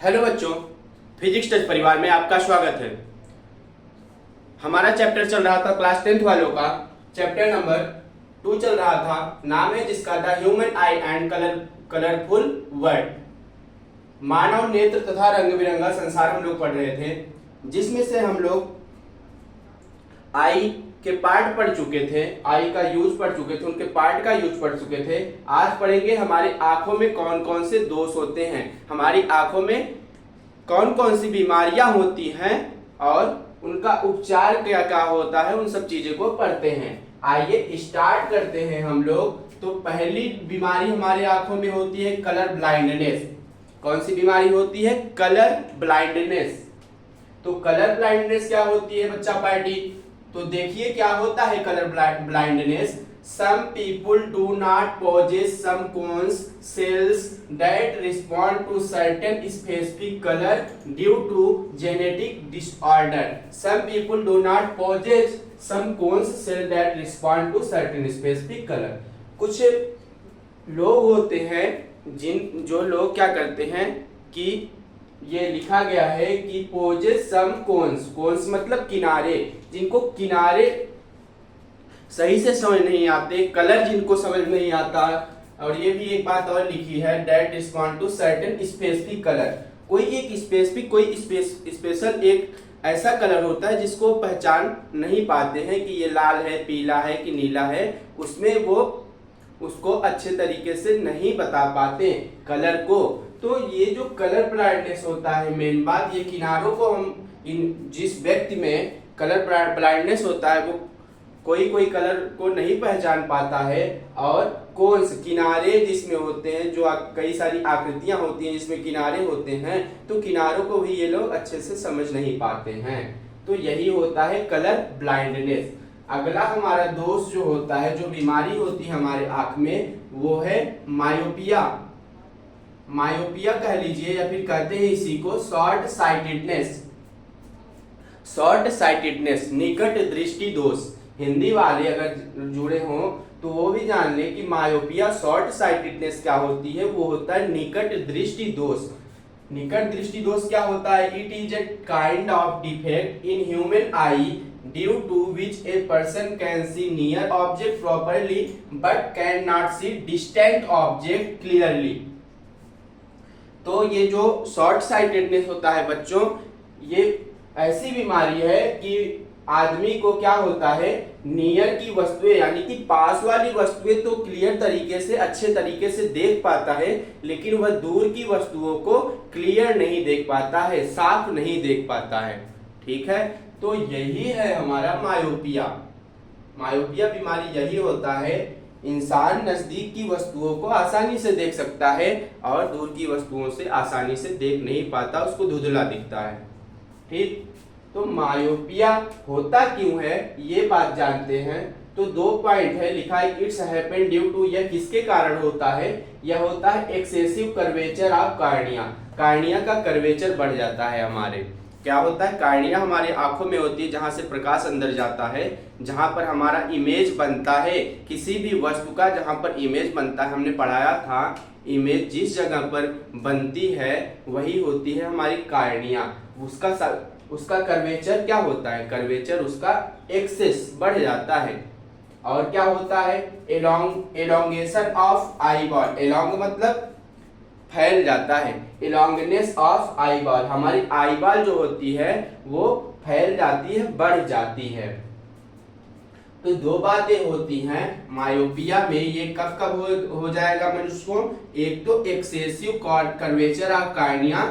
Hello बच्चों, physics touch परिवार में आपका स्वागत है। हमारा चैप्टर चल रहा था क्लास 10th वालों का। चैप्टर नंबर 2 चल रहा था, नाम है जिसका the human eye and colourful world. मानव नेत्र तथा रंग बिरंगा संसार हम लोग पढ़ रहे थे, जिसमें से हम लोग आई के पार्ट पढ़ चुके थे, आई का यूज पढ़ चुके थे, उनके पार्ट का यूज पढ़ चुके थे। आज पढ़ेंगे हमारी आंखों में कौन कौन से दोष होते हैं, हमारी आंखों में कौन कौन सी बीमारियां होती हैं और उनका उपचार क्या क्या होता है, उन सब चीजों को पढ़ते हैं। आइए स्टार्ट करते हैं हम लोग। तो पहली बीमारी हमारे आंखों में होती है कलर ब्लाइंडनेस। कौन सी बीमारी होती है? Colour blindness. तो कलर ब्लाइंडनेस क्या होती है बच्चा पार्टी? तो देखिए क्या होता है colour blindness. Some people do not possess some cones cells that respond to certain specific color due to genetic disorder. Some people do not possess some cones cells that respond to certain specific color. कुछ लोग होते हैं जो लोग क्या करते हैं कि ये लिखा गया है कि पोजेस सम कोन्स मतलब किनारे, जिनको किनारे सही से समझ नहीं आते, कलर जिनको समझ नहीं आता। और ये भी एक बात और लिखी है, that respond to certain specific colour. कोई एक स्पेसिफिक, कोई स्पेशल एक ऐसा कलर होता है जिसको पहचान नहीं पाते हैं कि ये लाल है, पीला है कि नीला है, उसमें वो उसको अच्छे तरीके से नहीं बता पाते कलर को। तो ये जो कलर ब्लाइंडनेस होता है, मेन बात ये किनारों को हम जिस व्यक्ति में कलर ब्लाइंडनेस होता है वो कोई कलर को नहीं पहचान पाता है, और कोन्स किनारे जिसमें होते हैं, जो कई सारी आकृतियां होती हैं जिसमें किनारे होते हैं, तो किनारों को भी ये लोग अच्छे से समझ नहीं पाते हैं। तो यही होता है कलर ब्लाइंडनेस। अगला हमारा दोष जो होता है, जो बीमारी होती है हमारे आंख में, वो है मायोपिया। मायोपिया कह लीजिए या फिर कहते हैं इसी को शॉर्ट साइटेडनेस। शॉर्ट साइटेडनेस निकट दृष्टि दोष। हिंदी वाले अगर जुड़े हों तो वो भी जान ले कि मायोपिया शॉर्ट साइटेडनेस क्या होती है। वो होता है निकट दृष्टि दोष। निकट दृष्टि दोष क्या होता है? It is a kind of defect in human eye due to which a person can see near object properly but can not see distant object clearly. तो ये जो शॉर्ट साइटेडनेस होता है बच्चों, ये ऐसी बीमारी है कि आदमी को क्या होता है, नियर की वस्तुएं यानी कि पास वाली वस्तुएं तो क्लियर तरीके से, अच्छे तरीके से देख पाता है, लेकिन वह दूर की वस्तुओं को क्लियर नहीं देख पाता है, साफ नहीं देख पाता है। ठीक है, तो यही है हमारा मायोपिया। मायोपिया बीमारी यही होता है, इंसान नजदीक की वस्तुओं को आसानी से देख सकता है और दूर की वस्तुओं से आसानी से देख नहीं पाता, उसको धुंधला दिखता है। ठीक, तो मायोपिया होता क्यों है ये बात जानते हैं। तो 2 पॉइंट है, लिखा है इट्स हैपन ड्यू टू, यह किसके कारण होता है? यह होता है excessive curvature of cornea. Cornea का कर्वेचर बढ़ जाता है हमारे। क्या होता है? कार्निया हमारे आंखों में होती है, जहां से प्रकाश अंदर जाता है, जहां पर हमारा इमेज बनता है किसी भी वस्तु का। जहां पर इमेज बनता है, हमने पढ़ाया था, इमेज जिस जगह पर बनती है वही होती है हमारी कार्निया। उसका कर्वेचर क्या होता है? कर्वेचर उसका एक्सेस बढ़ जाता है। और क्या होता है? Elongation of eye ball. Along मतलब फैल जाता है, एलोंगनेस ऑफ आई बॉल। हमारी आई बॉल जो होती है वो फैल जाती है, बढ़ जाती है। तो 2 बातें होती हैं मायोपिया में। ये कब कब हो जाएगा मनुष्य को? एक तो excessive curvature of cornea,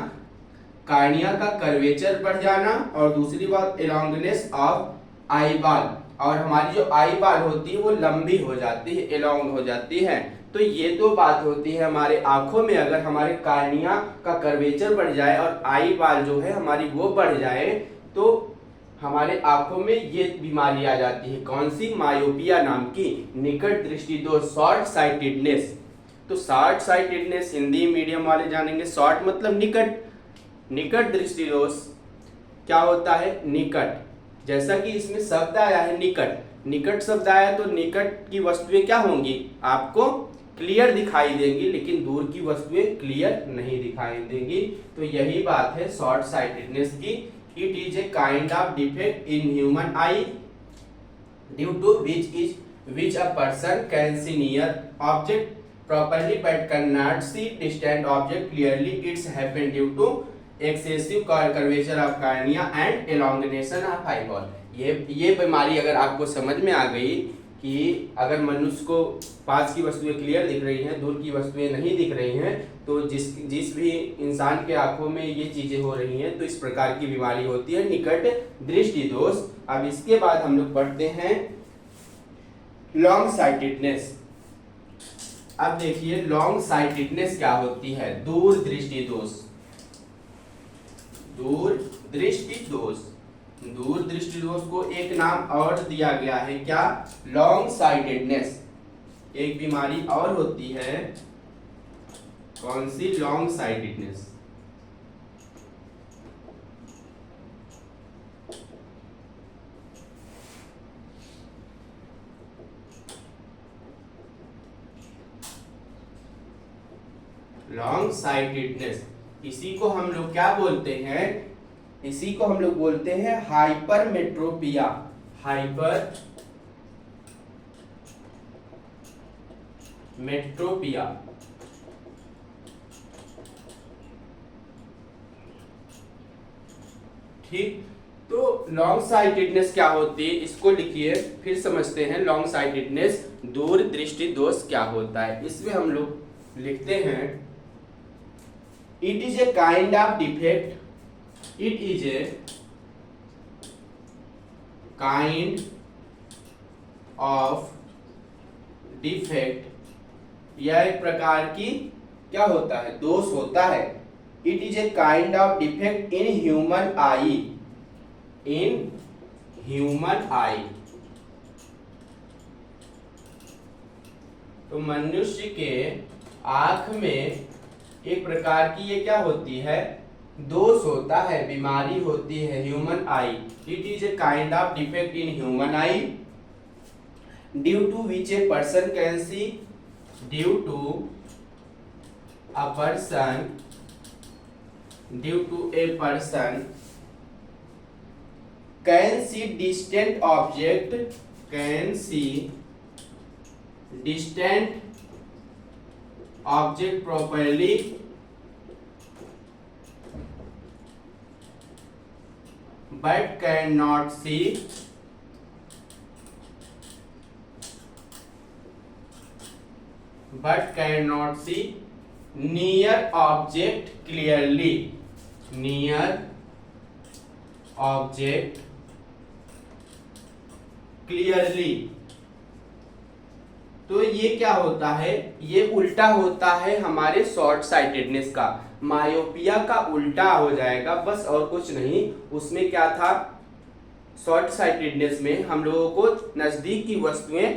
cornea का कर्वेचर बढ़ जाना, और दूसरी बात एलोंगनेस ऑफ आई बॉल। और हमारी जो आई बॉल होती है वो लंबी हो जाती है, एलोंग हो जाती है। तो ये 2 बात होती है हमारे आंखों में। अगर हमारे कार्निया का कर्वेचर बढ़ जाए और आई बॉल जो है हमारी वो बढ़ जाए, तो हमारे आंखों में ये बीमारी आ जाती है। कौन सी? मायोपिया नाम की, निकट दृष्टि दोष, शॉर्ट साइटेडनेस। तो शॉर्ट साइटेडनेस हिंदी मीडियम वाले जानेंगे। शॉर्ट मतलब निकट, निकट दृष्टि दोष क्या होता है? निकट। जैसा कि इसमें शब्द आया है निकट, निकट शब्द आया तो निकट की वस्तुएं क्या होंगी? आपको क्लियर दिखाई देंगी, लेकिन दूर की वस्तुएं क्लियर नहीं दिखाई देंगी। तो यही बात है शॉर्ट साइटेडनेस की। It is a kind of defect in human eye due to which a person can see near object properly but cannot see distant object clearly. It's happened due to excessive curvature of cornea and elongation of eyeball. ये बीमारी अगर आपको समझ में आ गई कि अगर मनुष्य को पास की वस्तुएं क्लियर दिख रही हैं, दूर की वस्तुएं नहीं दिख रही हैं, तो जिस भी इंसान के आंखों में ये चीजें हो रही हैं, तो इस प्रकार की बीमारी होती है निकट दृष्टि दोष। अब इसके बाद हम लोग पढ़ते हैं लॉन्ग साइटेडनेस। अब देखिए लॉन्ग साइटेडनेस क्या होती है। दूर दृष्टि दोष। दूर दृष्टि दोष, दूर दृष्टि दोष को एक नाम और दिया गया है, क्या? Long sightedness. एक बीमारी और होती है, कौन सी? Long sightedness. लॉन्ग साइटेडनेस, इसी को हम लोग क्या बोलते हैं? इसी को हम लोग बोलते हैं हाइपरमेट्रोपिया। हाइपरमेट्रोपिया। ठीक, तो लॉन्ग साइटेडनेस क्या होती है, इसको लिखिए, फिर समझते हैं लॉन्ग साइटेडनेस दूर दृष्टि दोष क्या होता है। इसमें हम लोग लिखते हैं It is a kind of defect. It is a kind of defect. यह एक प्रकार की क्या होता है? दोष होता है। It is a kind of defect in human eye. In human eye. तो मनुष्य के आंख में एक प्रकार की ये क्या होती है? दोष होता है, बीमारी होती है, human eye. It is a kind of defect in human eye due to which a person can see, due to a person, due to a person can see distant object, can see distant object properly but cannot see near object clearly. Near object clearly। तो ये क्या होता है? ये उल्टा होता है हमारे शॉर्ट साइटेडनेस का। मायोपिया का उल्टा हो जाएगा, बस और कुछ नहीं। उसमें क्या था? शॉर्ट साइटेडनेस में हम लोगों को नजदीक की वस्तुएं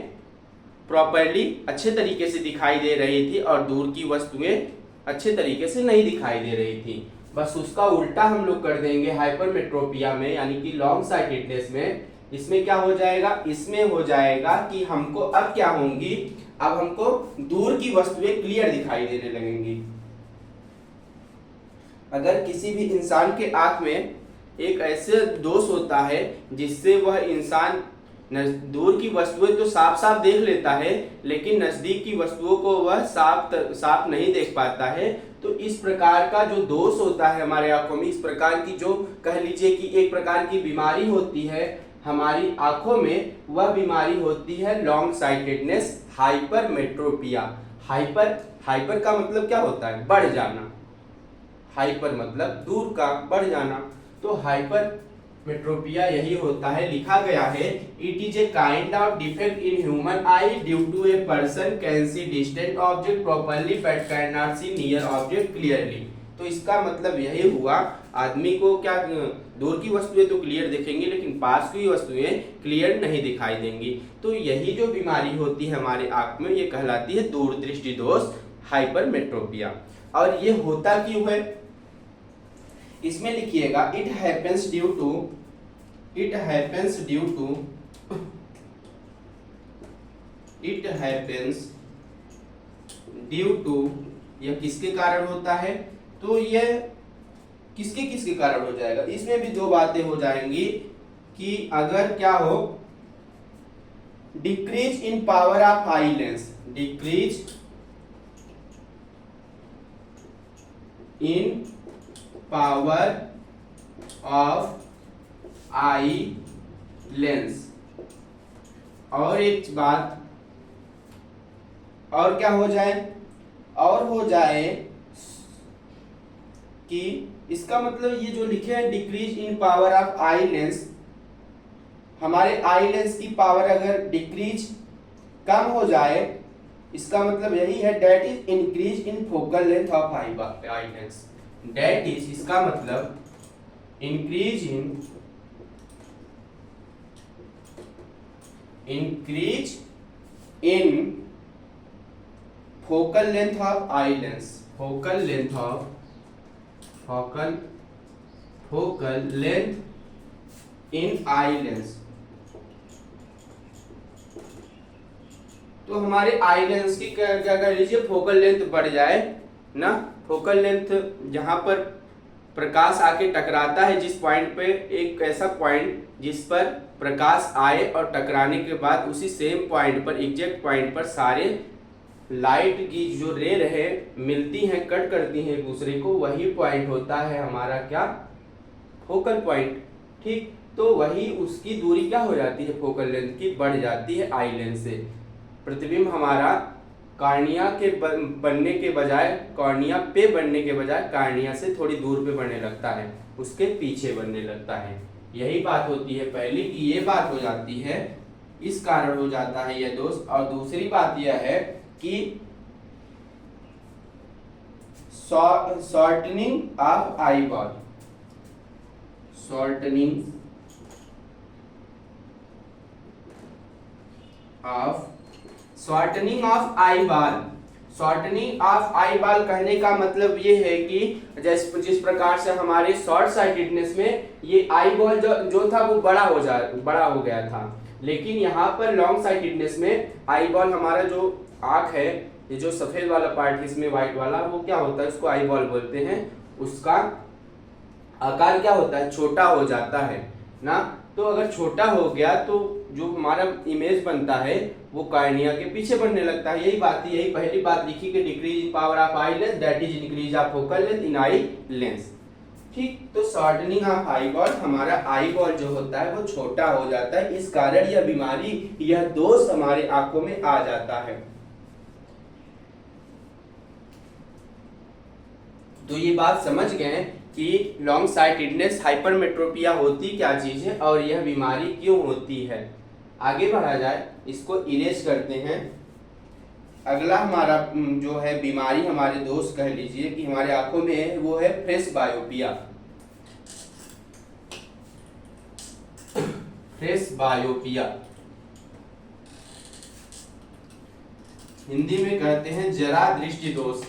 प्रॉपरली अच्छे तरीके से दिखाई दे रही थी और दूर की वस्तुएं अच्छे तरीके से नहीं दिखाई दे रही थी। बस उसका उल्टा हम लोग कर देंगे हाइपरमेट्रोपिया में, यानी कि लॉन्ग साइटेडनेस में। इसमें क्या हो जाएगा? इसमें हो जाएगा कि हमको अब क्या होंगी? अब हमको दूर की वस्तुएं क्लियर दिखाई देने लगेंगी। अगर किसी भी इंसान के आंख में एक ऐसे दोष होता है जिससे वह इंसान दूर की वस्तुएं तो साफ साफ देख लेता है, लेकिन नजदीक की वस्तुओं को वह साफ नहीं देख पाता है, तो इस प्रकार का जो दोष होता है हमारे आंखों में, इस प्रकार की जो कह लीजिए कि एक प्रकार की बीमारी होती है हमारी आंखों में, वह बीमारी होती है लॉन्ग साइटेडनेस, हाइपरमेट्रोपिया। हाइपर का मतलब क्या होता है? बढ़ जाना। हाइपर मतलब दूर का, बढ़ जाना। तो हाइपरमेट्रोपिया यही होता है। लिखा गया है it is a kind of defect in human eye due to a person can see distant object properly but can not see near object clearly. तो इसका मतलब यही हुआ, आदमी को क्या दूर की वस्तुएं तो क्लियर दिखेंगी लेकिन पास की वस्तुएं क्लियर नहीं दिखाई देंगी। तो यही जो बीमारी होती है हमारे आंख में, ये कहलाती है दूर दृष्टि दोष, हाइपरमेट्रोपिया। और ये होता क्यों है? इसमें लिखिएगा it happens due to due to, यह किसके कारण होता है? तो यह किसके किसके कारण हो जाएगा? इसमें भी दो बातें हो जाएंगी कि अगर क्या हो, decrease in power of eye lens, decrease in power of eye lens. और एक बात और क्या हो जाए, और हो जाए कि इसका मतलब ये जो लिखे हैं decrease in power of eye lens, हमारे आई लेंस की पावर अगर डिक्रीज कम हो जाए, इसका मतलब यही है that is increase in focal length of eye lens. That is, इसका मतलब increase in focal length of eye lens, focal length in eye lens. तो हमारे आई लेंस की क्या कर लीजिए, फोकल लेंथ बढ़ जाए ना। फोकल लेंथ जहां पर प्रकाश आके टकराता है जिस पॉइंट पे, एक ऐसा पॉइंट जिस पर प्रकाश आए और टकराने के बाद उसी सेम पॉइंट पर, एग्जैक्ट पॉइंट पर सारे लाइट की जो रे रहे मिलती हैं, कट करती हैं एक दूसरे को, वही पॉइंट होता है हमारा क्या, फोकल पॉइंट। ठीक, तो वही उसकी दूरी क्या हो जाती है, फोकल लेंथ की बढ़ जाती है आई लेंस से। प्रतिबिंब हमारा कार्निया के बनने के बजाय, कॉर्निया पे बनने के बजाय कार्निया से थोड़ी दूर पे बनने लगता है, उसके पीछे बनने लगता है। यही बात होती है पहली की, ये बात हो जाती है, इस कारण हो जाता है यह दोष। और दूसरी बात यह है कि shortening of eye ball, shortening of eye ball. Shortening of eye ball कहने का मतलब ये है कि जिस प्रकार से हमारे शॉर्ट साइटेडनेस में ये आई बॉल जो था वो बड़ा हो गया था, लेकिन यहाँ पर लॉन्ग साइटेडनेस में आई बॉल, हमारा जो आंख है, ये जो सफेद वाला पार्ट इसमें व्हाइट वाला, वो क्या होता है, उसको आई बॉल बोलते हैं। उसका आकार क्या होता है, छोटा हो जाता है ना। तो अगर छोटा हो गया तो जो हमारा इमेज बनता है वो कार्निया के पीछे बनने लगता है। यही बात, यही पहली बात लिखी कि decrease in power of eye lens, that is increase of focal length in eye lens. ठीक, तो शॉर्टनिंग ऑफ आई बॉल, हमारा आई बॉल जो होता है वो छोटा हो जाता है, इस कारण यह बीमारी, यह दोष हमारे आंखों में आ जाता है। तो ये बात समझ गए कि लॉन्ग साइटेडनेस, हाइपरमेट्रोपिया होती क्या चीज है और यह बीमारी क्यों होती है। आगे बढ़ा जाए, इसको इरेज करते हैं। अगला हमारा जो है बीमारी, हमारे दोस्त कह लीजिए कि हमारे आंखों में है, वो है प्रेसबायोपिया। प्रेसबायोपिया हिंदी में कहते हैं जरा दृष्टि दोष।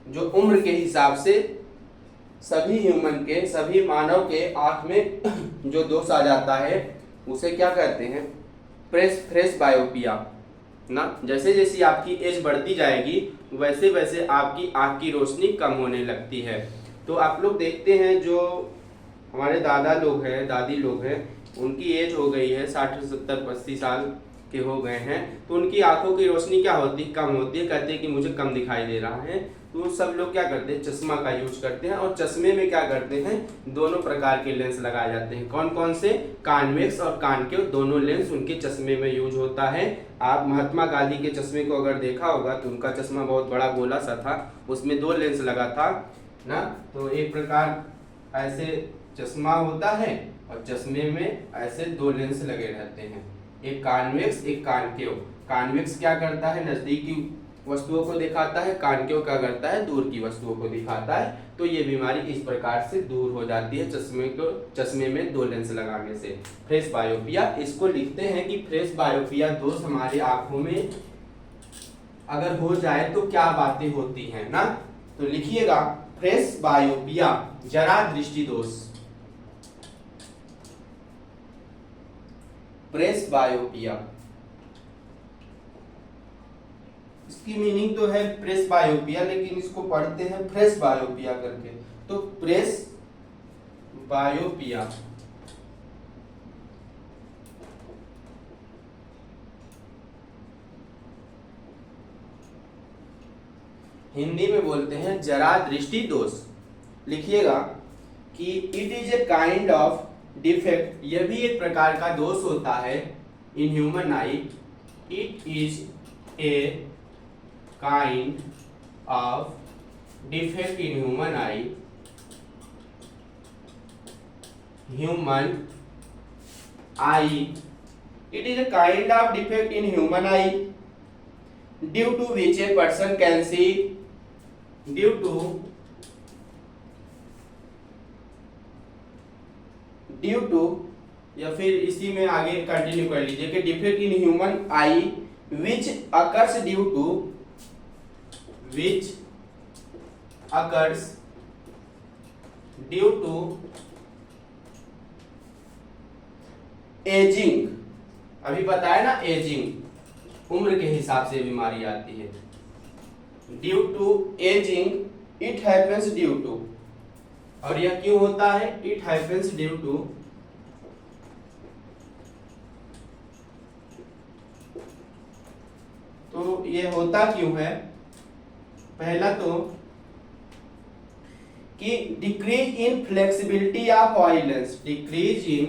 जो उम्र के हिसाब से सभी ह्यूमन के, सभी मानव के आंख में जो दोष आ जाता है उसे क्या कहते हैं, प्रेसबायोपिया ना। जैसे जैसे आपकी एज बढ़ती जाएगी वैसे वैसे आपकी आंख की रोशनी कम होने लगती है। तो आप लोग देखते हैं जो हमारे दादा लोग हैं, दादी लोग हैं, उनकी एज हो गई है 60, 70, 80 साल के हो गए हैं, तो उनकी आंखों की रोशनी क्या होती है, कम होती है। कहते हैं कि मुझे कम दिखाई दे रहा है, तो सब लोग क्या करते हैं, चश्मा का यूज करते हैं। और चश्मे में क्या करते हैं, दोनों प्रकार के लेंस लगाए जाते हैं। कौन कौन से, कॉन्वेक्स और कॉनकेव, दोनों लेंस उनके चश्मे में यूज होता है। आप महात्मा गांधी के चश्मे को अगर देखा होगा तो उनका चश्मा बहुत बड़ा गोला सा था, उसमें 2 लेंस लगा था ना। तो एक प्रकार ऐसे चश्मा होता है और चश्मे में ऐसे 2 लेंस लगे रहते हैं, एक कॉन्वेक्स एक कॉनकेव। कॉन्वेक्स क्या करता है, नजदीकी वस्तुओं को दिखाता है, कॉनकेव क्या करता है, दूर की वस्तुओं को दिखाता है। तो ये बीमारी इस प्रकार से दूर हो जाती है चश्मे में 2 लेंस लगाने से। प्रेसबायोपिया, इसको लिखते हैं कि प्रेसबायोपिया दोष हमारे आंखों में अगर हो जाए तो क्या बातें होती हैं ना। तो लिखिएगा प्रेसबायोपिया, जरा दृष्टि दोष। प्रेसबायोपिया, इसकी मीनिंग तो है प्रेस बायोपिया, लेकिन इसको पढ़ते हैं प्रेस बायोपिया करके। तो प्रेस बायोपिया हिंदी में बोलते हैं जरा दृष्टि दोष। लिखिएगा कि it is a kind of defect, यह भी एक प्रकार का दोष होता है इन human eye. It is a kind of defect in human I, human eye. It is a kind of defect in human eye due to which a person can see, due to या फिर इसी में आगे continue कर लीजिए कि defect in human eye which occurs due to ageing. अभी बताया ना, एजिंग उम्र के हिसाब से बीमारी आती है। Due to ageing it happens due to, और यह क्यों होता है? इट हैपेंस ड्यू टू तो ये होता क्यों है? पहला तो कि decrease in flexibility of oil lens, decrease in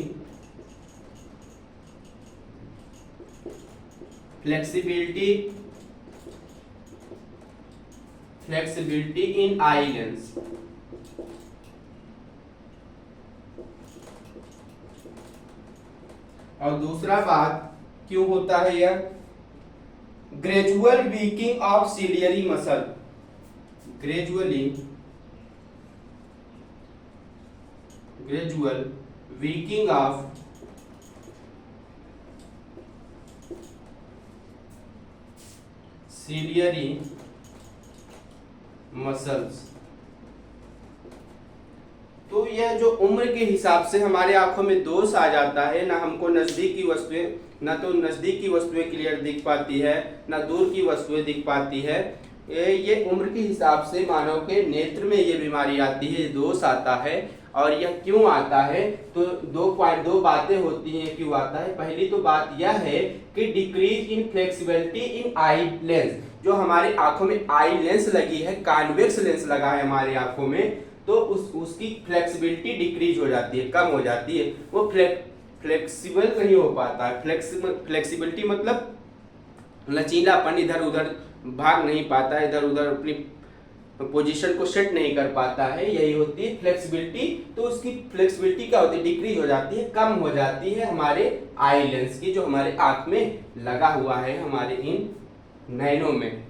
flexibility in eye lens. और दूसरा बात क्यों होता है यह? Gradual weakening of ciliary muscle, gradual weakening of ciliary muscles. तो यह जो उम्र के हिसाब से हमारे आंखों में दोष आ जाता है, ना हमको नजदीकी वस्तुएं, ना तो नजदीकी वस्तुएं क्लियर दिख पाती है, ना दूर की वस्तुएं दिख पाती है। ये उम्र के हिसाब से मानव के नेत्र में ये बीमारी आती है, दोष आता है। और यह क्यों आता है? तो दो बातें होती हैं क्यों आता है। पहली तो बात यह है कि decrease in flexibility in eye lens, जो हमारे आंखों में आई लेंस लगी है, कॉन्वेक्स लेंस लगा है हमारे आंखों में, तो उसकी फ्लेक्सिबिलिटी डिक्रीज हो जाती है, कम हो जाती है। वो फ्लेक्सिबल नहीं हो पाता है। फ्लेक्सिबिलिटी मतलब लचीलापन, इधर उधर भाग नहीं पाता है, इधर उधर अपनी पोजीशन को सेट नहीं कर पाता है, यही होती है फ्लेक्सिबिलिटी। तो उसकी फ्लेक्सिबिलिटी क्या होती है? डिक्रीज हो जाती है, कम हो जाती है हमारे आई लेंस की, जो हमारे आंख में लगा हुआ है, हमारे इन नयनों में।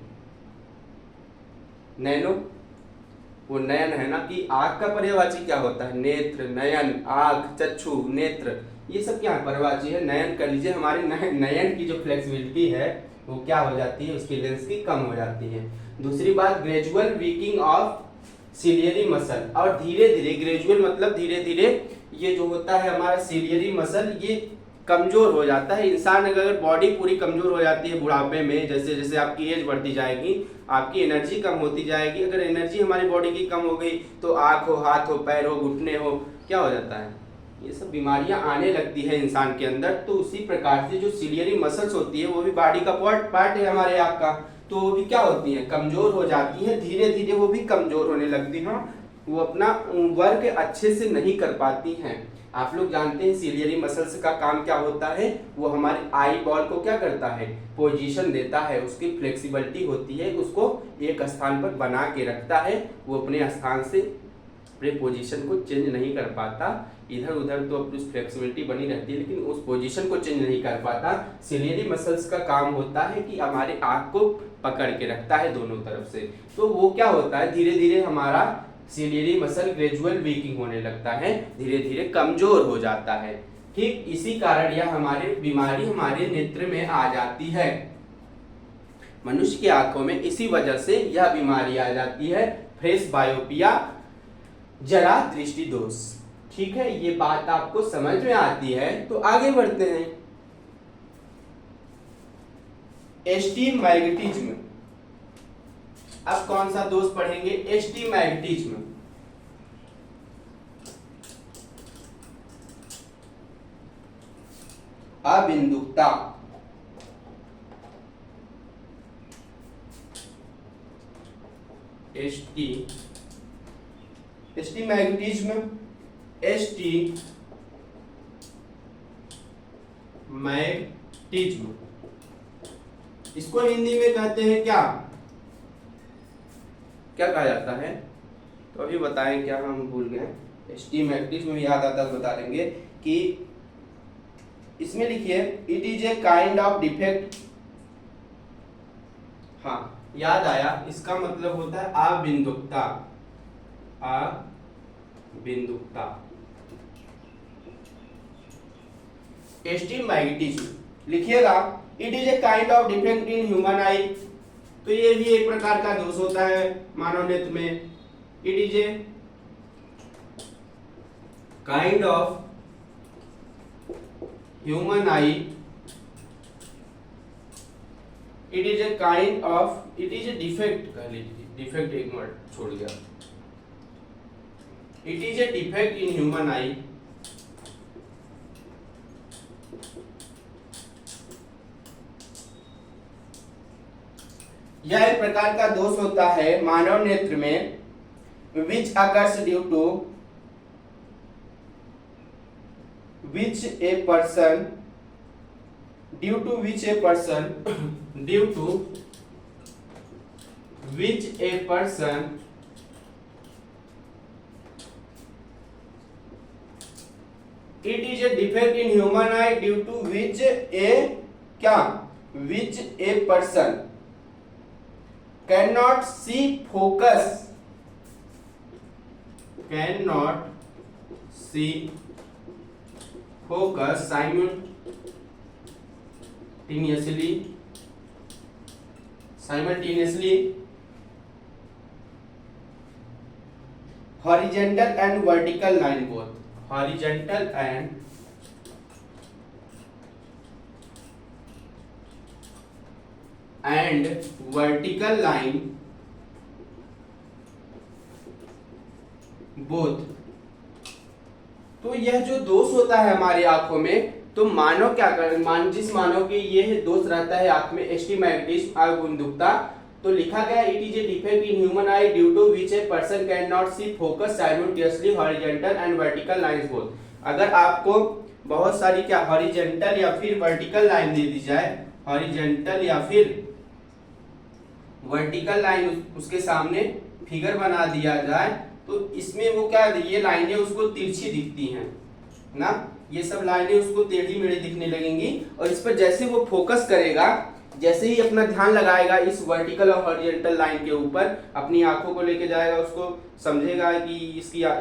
नैनो वो नयन है ना, कि आंख का पर्यायवाची क्या होता है? नेत्र, नयन, आंख, चक्षु, नेत्र, ये सब क्या पर्यायवाची है? नयन कर लीजिए। हमारे नयन की जो फ्लेक्सिबिलिटी है वो क्या हो जाती है? उसकी लेंस की कम हो जाती है। दूसरी बात, gradual weakening of ciliary muscle, और धीरे धीरे, ग्रेजुअल मतलब धीरे धीरे, ये जो होता है हमारा सिलियरी मसल, ये कमजोर हो जाता है। इंसान अगर बॉडी पूरी कमजोर हो जाती है बुढ़ापे में, जैसे जैसे आपकी एज बढ़ती जाएगी, आपकी एनर्जी कम होती जाएगी। अगर एनर्जी हमारी बॉडी की कम हो गई तो आंख हो, हाथ हो, पैर हो, घुटने हो, क्या हो जाता है? ये सब बीमारियां आने लगती है इंसान के अंदर। तो उसी प्रकार से जो सिलियरी मसल्स होती है वो भी बॉडी का पार्ट है हमारे आंख का, तो वो भी क्या होती है? कमजोर हो जाती है। धीरे धीरे वो भी कमजोर होने लगती हैं, वो अपना वर्क अच्छे से नहीं कर पाती हैं। आप लोग जानते हैं सिलियरी मसल्स का काम क्या होता है? वो हमारे आई बॉल को क्या करता है? पोजीशन देता है। उसकी फ्लेक्सिबिलिटी होती है, उसको एक स्थान पर बना के रखता है। वो अपने स्थान से अपने पोजीशन को चेंज नहीं कर पाता। इधर उधर तो अपनी फ्लेक्सिबिलिटी बनी रहती है, लेकिन उस पोजीशन को चेंज नहीं कर पाता। सिलियरी मसल्स का काम होता है कि हमारे आंख को पकड़ के रखता है दोनों तरफ से। तो वो क्या होता है? धीरे धीरे हमारा सिलियरी मसल ग्रेजुअल वीकिंग होने लगता है, धीरे धीरे कमजोर हो जाता है। ठीक इसी कारण यह हमारे बीमारी हमारे नेत्र में आ जाती है। मनुष्य की आंखों में इसी वजह से यह बीमारी आ जाती है, फ्रेश बायोपिया, जरा दृष्टि दोष। ठीक है, ये बात आपको समझ में आती है तो आगे बढ़ते हैं। एस्टिग्मैटिज्म, अब कौन सा दोष पढ़ेंगे? एस्टिमैटिज्म। अबिंदुकता। एस्टिमैटिज्म, एस्टिमैटिज्म, इसको हिंदी में कहते हैं क्या? क्या कहा जाता है? तो अभी बताएं, क्या हम भूल गए। एस्टिमैटिज्म याद आता है बता देंगे कि इसमें लिखिए it is a kind of defect. हाँ याद आया, इसका मतलब होता है अबिंदुकता। अबिंदुकता। एस्टिमैटिज्म लिखिएगा, it is a kind of defect in human आई। तो ये भी एक प्रकार का दोष होता है मानव नेत्र में। It is a kind of human eye, it is a kind of, it is a defect कह लीजिए, डिफेक्ट एक वर्ड छोड़ गया। It is a defect in human आई यह एक प्रकार का दोष होता है मानव नेत्र में, which occurs due to which a person due to which a person due to which a person it is a defect in human eye due to which a क्या which a person cannot see focus, cannot see focus simultaneously horizontal and vertical line, both horizontal and vertical line both। तो यह जो दोष होता है हमारी आंखों में, तो मानव क्या कर जिस मानव के ये दोष रहता है आंख में, एस्टिमैटिज्म अबिंदुकता, तो लिखा गया it is a defect in human eye due to which a person can not see focus simultaneously horizontal and vertical lines both. अगर आपको बहुत सारी क्या हॉरिजॉन्टल या फिर वर्टिकल लाइन दे दी जाए, हॉरिजॉन्टल या फिर वर्टिकल लाइन उसके सामने फिगर बना दिया जाए, तो इसमें वो क्या, ये लाइनें उसको तिरछी दिखती हैं ना, ये सब लाइनें उसको टेढ़ी मेढ़ी दिखने लगेंगी। और इस पर जैसे वो फोकस करेगा, जैसे ही अपना ध्यान लगाएगा इस वर्टिकल और हॉरिजॉन्टल लाइन के ऊपर, अपनी आंखों को लेके जाएगा, उसको समझेगा कि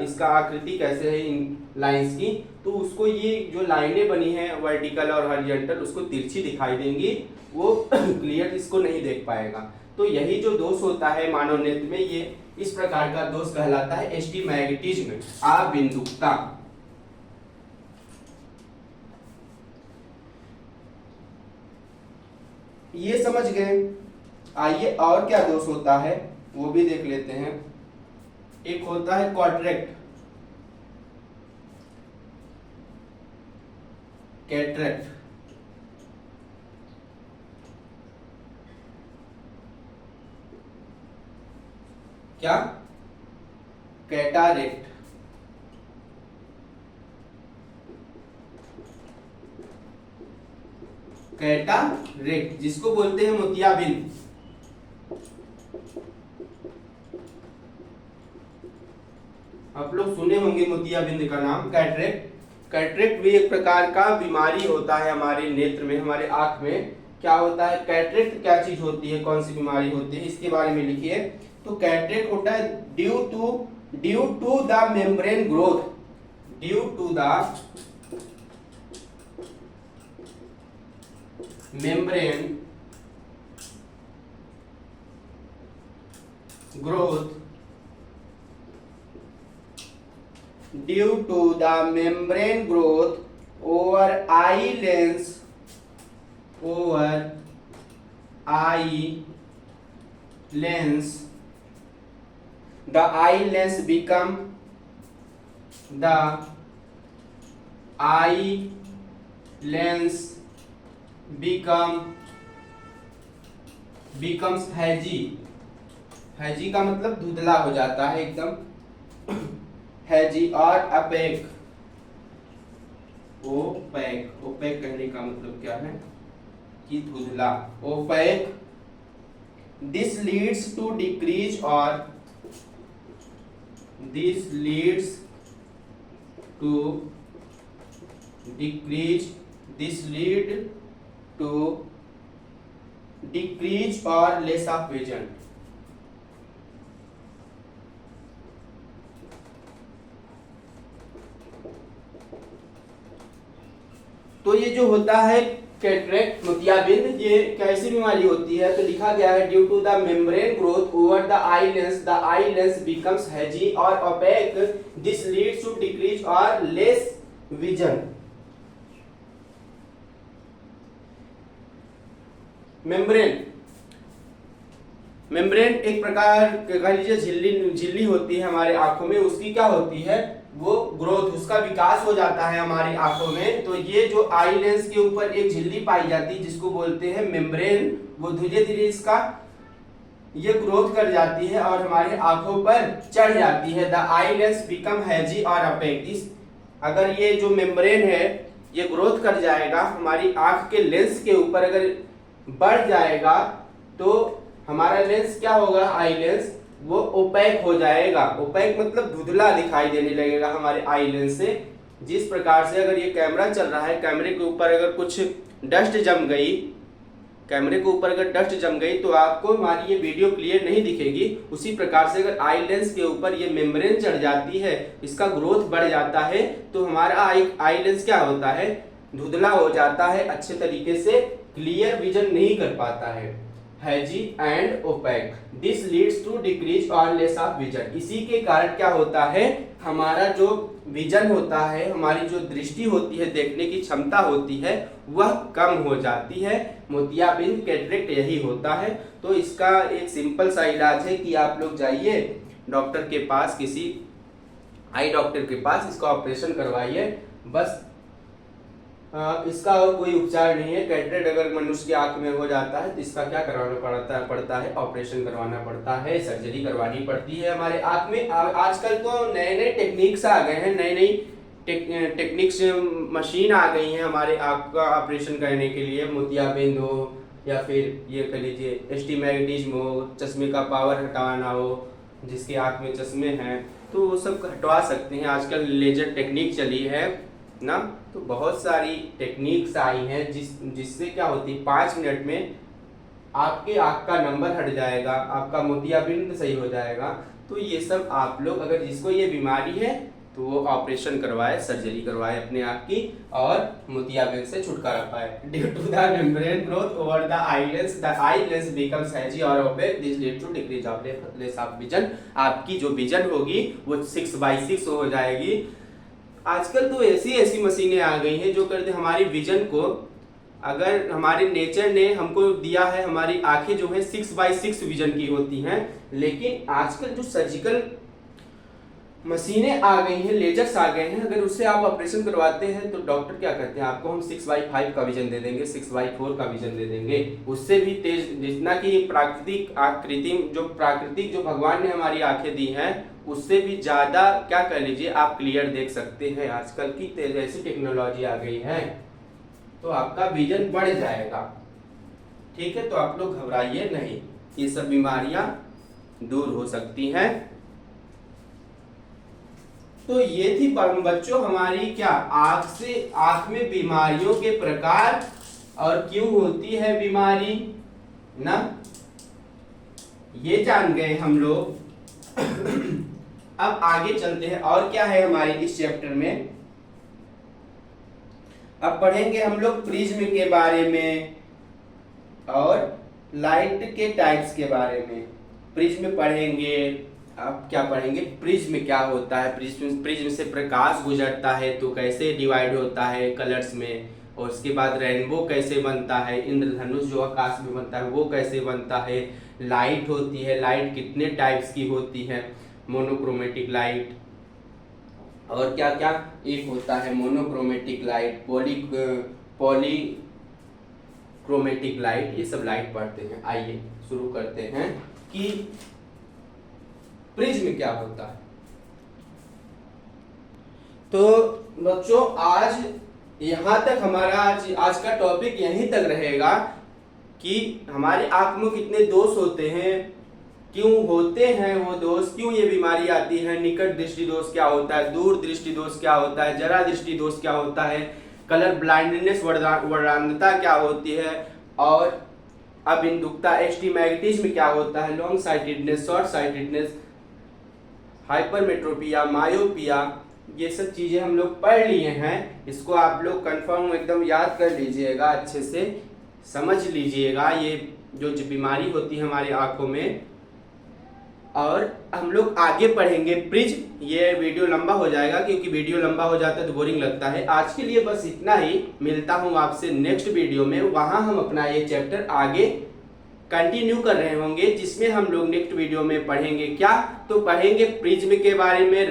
इसका आकृति कैसे है इन लाइंस की, तो उसको ये जो लाइनें बनी हैं वर्टिकल और हॉरिजॉन्टल उसको तिरछी दिखाई देंगी, वो क्लियर इसको नहीं देख पाएगा। तो यही जो दोष होता है मानव नेत्र में, ये इस प्रकार का दोष कहलाता है एस्टिमैटिज्म अबिंदुकता। ये समझ गए। आइए और क्या दोष होता है वो भी देख लेते हैं। एक होता है कॉन्ट्रैक्ट, कैटरेक्ट, क्या कैटारेक्ट, कैटारेक्ट जिसको बोलते हैं मोतियाबिंद। आप लोग सुने होंगे मोतियाबिंद का नाम, कैटरेक्ट। कैटरेक्ट भी एक प्रकार का बीमारी होता है हमारे नेत्र में, हमारे आंख में। क्या होता है कैटरेक्ट, क्या चीज होती है, कौन सी बीमारी होती है, इसके बारे में लिखिए। तो कैटरेक्ट होता है due to the membrane growth, due to the membrane growth, due to the membrane growth over eye lens, over eye lens the eye lens become the eye lens becomes hazy। Hazy का मतलब धुंधला हो जाता है एकदम। हैजी और APEC. OPEC, OPEC कहने का मतलब क्या है कि धुंधला, opaque. This leads to decrease और this leads to decrease, this lead to decrease और लेस ऑफ विजन। तो ये जो होता है कैटरेक्ट, मोतियाबिंद, ये कैसी बीमारी होती है? तो लिखा गया है due to the membrane growth over the eye lens becomes hazy और opaque, this leads to decrease और लेस विजन। मेम्ब्रेन एक प्रकार कह लीजिए झिल्ली होती है हमारे आंखों में, उसकी क्या होती है, वो ग्रोथ, उसका विकास हो जाता है हमारी आंखों में। तो ये जो आई लेंस के ऊपर एक झिल्ली पाई जाती है जिसको बोलते हैं मेम्ब्रेन, वो धीरे धीरे इसका ये ग्रोथ कर जाती है और हमारे आंखों पर चढ़ जाती है। द आई लेंस बिकम हैजी और अपेक। अगर ये जो मेम्ब्रेन है ये ग्रोथ कर जाएगा, हमारी आंख के लेंस के ऊपर अगर बढ़ जाएगा तो हमारा लेंस क्या होगा, आई लेंस, वो ओपेक हो जाएगा। ओपेक मतलब धुंधला दिखाई देने लगेगा हमारे आई लेंस से। जिस प्रकार से अगर ये कैमरा चल रहा है, कैमरे के ऊपर अगर कुछ डस्ट जम गई, कैमरे के ऊपर अगर डस्ट जम गई तो आपको हमारी ये वीडियो क्लियर नहीं दिखेगी। उसी प्रकार से अगर आई लेंस के ऊपर ये मेम्ब्रेन चढ़ जाती है, इसका ग्रोथ बढ़ जाता है, तो हमारा आई लेंस क्या होता है, धुंधला हो जाता है, अच्छे तरीके से क्लियर विजन नहीं कर पाता है। Hazy and opaque, this leads to decrease और लेस ऑफ विजन। इसी के कारण क्या होता है, हमारा जो विजन होता है, हमारी जो दृष्टि होती है, देखने की क्षमता होती है, वह कम हो जाती है। मोतियाबिंद कैटरेक्ट यही होता है। तो इसका एक सिंपल सा इलाज है कि आप लोग जाइए डॉक्टर के पास, किसी आई डॉक्टर के पास, इसका ऑपरेशन करवाइए बस। इसका और कोई उपचार नहीं है। कैटरेक्ट अगर मनुष्य की आंख में हो जाता है तो इसका क्या करवाना पड़ता है, ऑपरेशन करवाना पड़ता है, सर्जरी करवानी पड़ती है हमारे आंख में। आजकल तो नए नए टेक्निक्स आ गए हैं, नई नई टेक्निक्स, मशीन आ गई हैं हमारे आंख का ऑपरेशन करने के लिए। मोतियाबिंद हो या फिर ये कह लीजिए एस्टिग्मेटिज्म हो, चश्मे का पावर हटाना हो, जिसके आंख में चश्मे हैं तो वो सब हटवा सकते हैं। आजकल लेजर टेक्निक चली है ना, तो बहुत सारी टेक्निक्स आई हैं जिससे क्या होती है, 5 मिनट में आपके आंख का नंबर हट जाएगा, आपका मोतियाबिंद सही हो जाएगा। तो ये सब आप लोग, अगर जिसको ये बीमारी है तो वो ऑपरेशन करवाए, सर्जरी करवाए अपने आंख की, और मोतियाबिंद से छुटकारा पाए। Due to the membrane growth over the eye lens becomes hazy और opaque, this lead to decrease of less of vision. आपकी जो विजन होगी वो 6/6 हो जाएगी। आजकल तो ऐसी मशीनें आ गई हैं जो करते हमारी विजन को, अगर हमारे नेचर ने हमको दिया है, हमारी आंखें जो है 6/6 विजन की होती हैं, लेकिन आजकल जो सर्जिकल मशीनें आ गई हैं, लेजर्स आ गए हैं, अगर उससे आप ऑपरेशन करवाते हैं तो डॉक्टर क्या करते हैं, आपको हम 6/5 का विजन दे देंगे, 6/4 का विजन दे देंगे। उससे भी तेज, जितना कि प्राकृतिक जो भगवान ने हमारी आंखें दी हैं, उससे भी ज्यादा क्या कह लीजिए आप क्लियर देख सकते हैं। आजकल की ऐसी टेक्नोलॉजी आ गई है तो आपका विजन बढ़ जाएगा। ठीक है, तो आप लोग घबराइए नहीं, ये सब बीमारियां दूर हो सकती हैं। तो ये थी बच्चों हमारी क्या, आंख में बीमारियों के प्रकार और क्यों होती है बीमारी ना, ये जान गए हम लोग। अब आगे चलते हैं, और क्या है हमारे इस चैप्टर में। अब पढ़ेंगे हम लोग प्रिज्म के बारे में और लाइट के टाइप्स के बारे में। प्रिज्म पढ़ेंगे, अब क्या पढ़ेंगे, प्रिज्म क्या होता है, प्रिज्म से प्रकाश गुजरता है तो कैसे डिवाइड होता है कलर्स में, और उसके बाद रेनबो कैसे बनता है, इंद्रधनुष जो आकाश में बनता है वो कैसे बनता है, लाइट होती है, लाइट कितने टाइप्स की होती है, मोनोक्रोमेटिक लाइट, और क्या क्या एक होता है मोनोक्रोमेटिक लाइट, पॉलीक्रोमेटिक लाइट, ये सब लाइट पढ़ते हैं। आइए शुरू करते हैं कि प्रिज्म क्या होता है। तो बच्चों आज यहाँ तक हमारा आज का टॉपिक यहीं तक रहेगा कि हमारे आंख में कितने दोष होते हैं, क्यों होते हैं वो दोष, क्यों ये बीमारी आती है, निकट दृष्टि दोष क्या होता है, दूर दृष्टि दोष क्या होता है, जरा दृष्टि दोष क्या होता है, कलर ब्लाइंडनेस वर्णांधता क्या होती है, और अबिंदुकता एस्टिमैग्नेटिज्म क्या होता है, long sightedness, short sightedness, hypermetropia, myopia, ये सब चीजें हम लोग पढ़ लिए हैं। इसको आप लोग कंफर्म एकदम याद कर लीजिएगा, अच्छे से समझ लीजिएगा ये जो बीमारी होती है हमारी आंखों में। और हम लोग आगे पढ़ेंगे प्रिज्म। ये वीडियो लंबा हो जाएगा क्योंकि वीडियो लंबा हो जाता है तो बोरिंग लगता है। आज के लिए बस इतना ही, मिलता हूँ आपसे नेक्स्ट वीडियो में। वहां हम अपना ये चैप्टर आगे कंटिन्यू कर रहे होंगे, जिसमें हम लोग नेक्स्ट वीडियो में पढ़ेंगे क्या, तो पढ़ेंगे प्रिज्म के बारे में,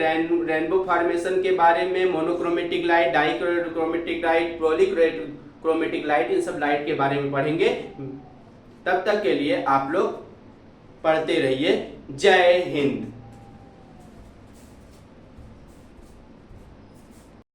रेनबो फॉर्मेशन के बारे में, monochromatic light, dichromatic light, polychromatic light, इन सब लाइट के बारे में पढ़ेंगे। तब तक के लिए आप लोग पढ़ते रहिए। जय हिंद।